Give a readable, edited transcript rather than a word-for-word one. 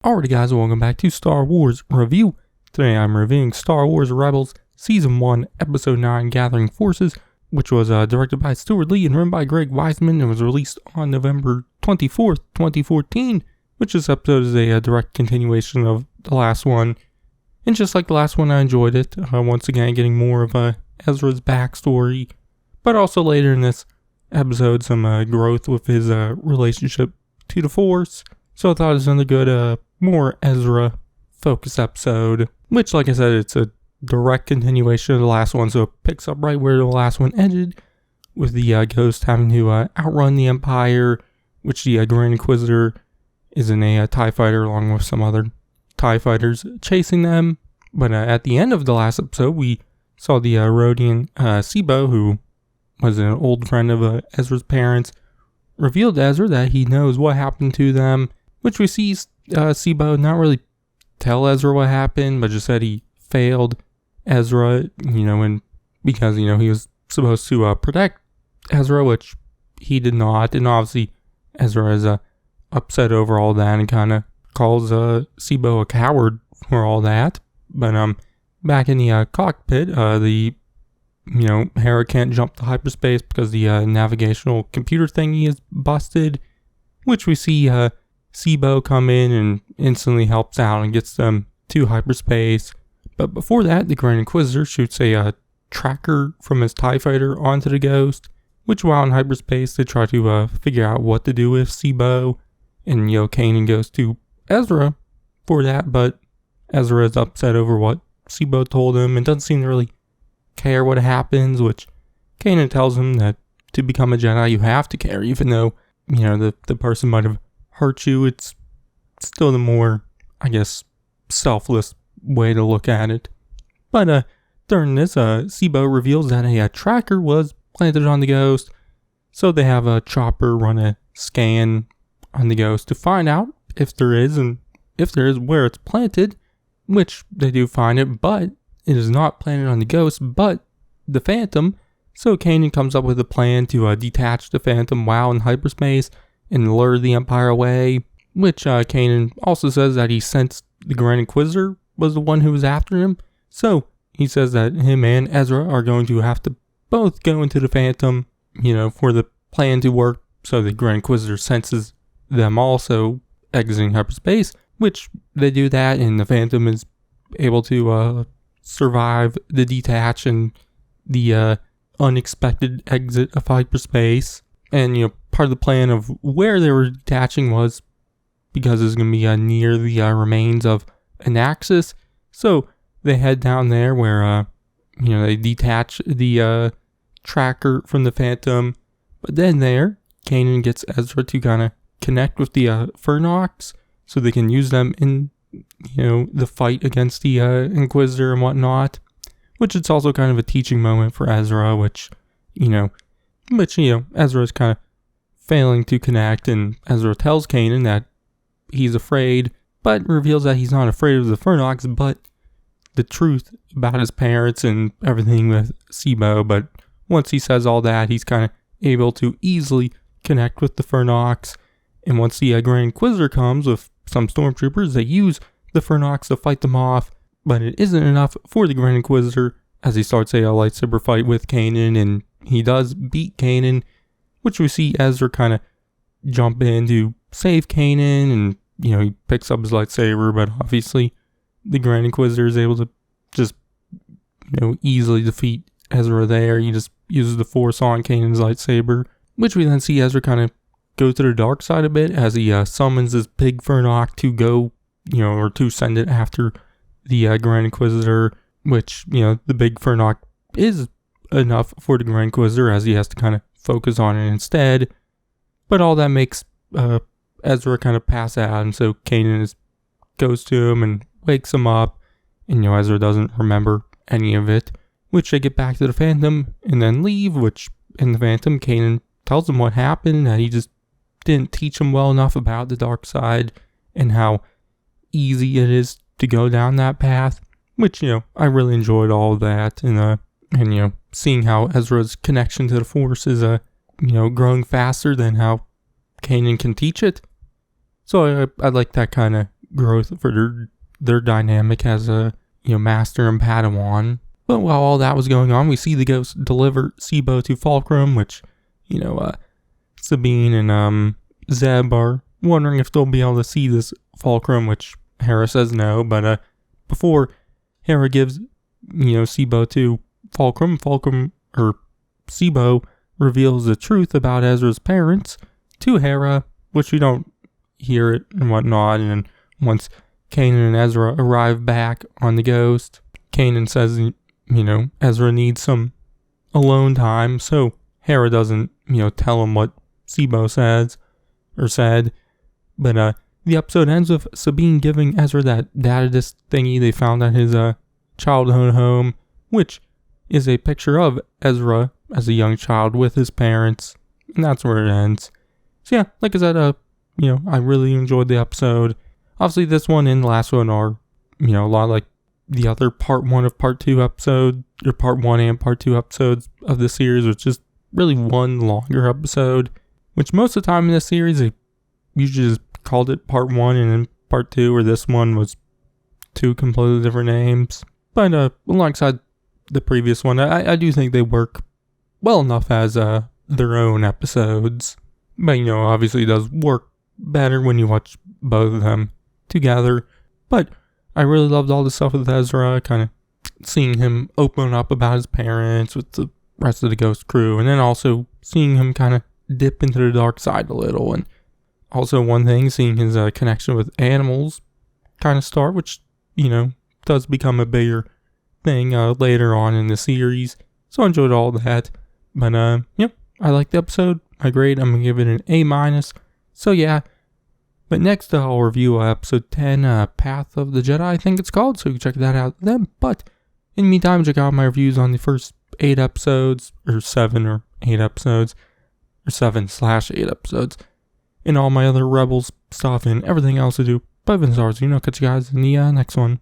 Alrighty guys, welcome back to Star Wars Review. Today I'm reviewing Star Wars Rebels Season 1, Episode 9, Gathering Forces, which was directed by Stuart Lee and written by Greg Weisman and was released on November 24th, 2014, which this episode is a direct continuation of the last one. And just like the last one, I enjoyed it. Once again, getting more of Ezra's backstory, but also later in this episode, some growth with his relationship to the Force. So I thought it was another good, more Ezra focused episode, which, like I said, it's a direct continuation of the last one, so it picks up right where the last one ended, with the Ghost having to outrun the Empire, which the Grand Inquisitor is in a TIE fighter along with some other TIE fighters chasing them. But at the end of the last episode, we saw the Rodian Sibo, who was an old friend of Ezra's parents, revealed to Ezra that he knows what happened to them, which we see Sibo not really tell Ezra what happened, but just said he failed Ezra, and because, he was supposed to protect Ezra, which he did not, and obviously Ezra is upset over all that and kind of calls Sibo a coward for all that. But back in the cockpit, Hera can't jump to hyperspace because the navigational computer thingy is busted, which we see Sibo come in and instantly helps out and gets them to hyperspace. But before that, the Grand Inquisitor shoots a tracker from his TIE fighter onto the Ghost, which while in hyperspace, they try to figure out what to do with Sibo. And, Kanan goes to Ezra for that, but Ezra is upset over what Sibo told him and doesn't seem to really care what happens, which Kanan tells him that to become a Jedi, you have to care, even though, the person might have hurt you. It's still the more, selfless way to look at it. But during this, Sibo reveals that a tracker was planted on the Ghost, so they have a Chopper run a scan on the Ghost to find out if there is, and if there is, where it's planted, which they do find it, but it is not planted on the Ghost, but the Phantom. So Kanan comes up with a plan to detach the Phantom while in hyperspace and lure the Empire away, which Kanan also says that he sensed the Grand Inquisitor was the one who was after him. So he says that him and Ezra are going to have to both go into the Phantom, for the plan to work. So the Grand Inquisitor senses them also exiting hyperspace, which they do that, and the Phantom is able to survive the detach and the unexpected exit of hyperspace. And, part of the plan of where they were detaching was because it's going to be near the remains of Anaxis. So they head down there where, they detach the tracker from the Phantom. But then there, Kanan gets Ezra to kind of connect with the Fernox so they can use them in, the fight against the Inquisitor and whatnot. Which it's also kind of a teaching moment for Ezra, which Ezra is kind of failing to connect, and Ezra tells Kanan that he's afraid, but reveals that he's not afraid of the Fernox, but the truth about his parents and everything with Sibo. But once he says all that, he's kind of able to easily connect with the Fernox. And once the Grand Inquisitor comes with some stormtroopers, they use the Fernox to fight them off, but it isn't enough for the Grand Inquisitor as he starts a lightsaber fight with Kanan, and he does beat Kanan, which we see Ezra kind of jump in to save Kanan, and, he picks up his lightsaber, but obviously the Grand Inquisitor is able to just, easily defeat Ezra there. He just uses the Force on Kanan's lightsaber, which we then see Ezra kind of go to the dark side a bit as he summons this big Fernox to go, or to send it after the Grand Inquisitor, which, the big Fernox is enough for the Grand Inquisitor as he has to kind of focus on it instead. But all that makes Ezra kind of pass out, and so Kanan goes to him and wakes him up, and Ezra doesn't remember any of it, which they get back to the Phantom and then leave, which in the Phantom, Kanan tells him what happened, that he just didn't teach him well enough about the dark side and how easy it is to go down that path, which, I really enjoyed all of that, and seeing how Ezra's connection to the Force is, growing faster than how Kanan can teach it. So I like that kind of growth for their dynamic as a master and Padawan. But while all that was going on, we see the Ghost deliver Sibo to Fulcrum, which Sabine and Zeb are wondering if they'll be able to see this Fulcrum, which Hera says no. But before Hera gives Sibo to Fulcrum, Sibo reveals the truth about Ezra's parents to Hera, which we don't hear it and whatnot. And then once Kanan and Ezra arrive back on the Ghost, Kanan says, Ezra needs some alone time, so Hera doesn't, tell him what Sibo said. But the episode ends with Sabine giving Ezra that data disc thingy they found at his childhood home, which is a picture of Ezra as a young child with his parents, and that's where it ends. So yeah, like I said, I really enjoyed the episode. Obviously, this one and the last one are, a lot like the other part 1 of part 2 episode, or part 1 and part 2 episodes of the series, which is really one longer episode, which most of the time in this series, they usually just called it part 1 and then part 2, or this one was 2 completely different names. But alongside the previous one, I do think they work well enough as their own episodes. But, obviously it does work better when you watch both of them together. But I really loved all the stuff with Ezra, kind of seeing him open up about his parents with the rest of the Ghost crew, and then also seeing him kind of dip into the dark side a little. And also one thing, seeing his connection with animals kind of start, which, does become a bigger thing later on in the series. So I enjoyed all that. But, I liked the episode. I grade, I'm going to give it an A-. So yeah. But next I'll review episode 10, Path of the Jedi, I think it's called. So you can check that out then. But in the meantime, check out my reviews on the first 8 episodes, or 7 or 8 episodes, or 7/8 episodes, and all my other Rebels stuff and everything else I do. But Vince Stars, catch you guys in the next one.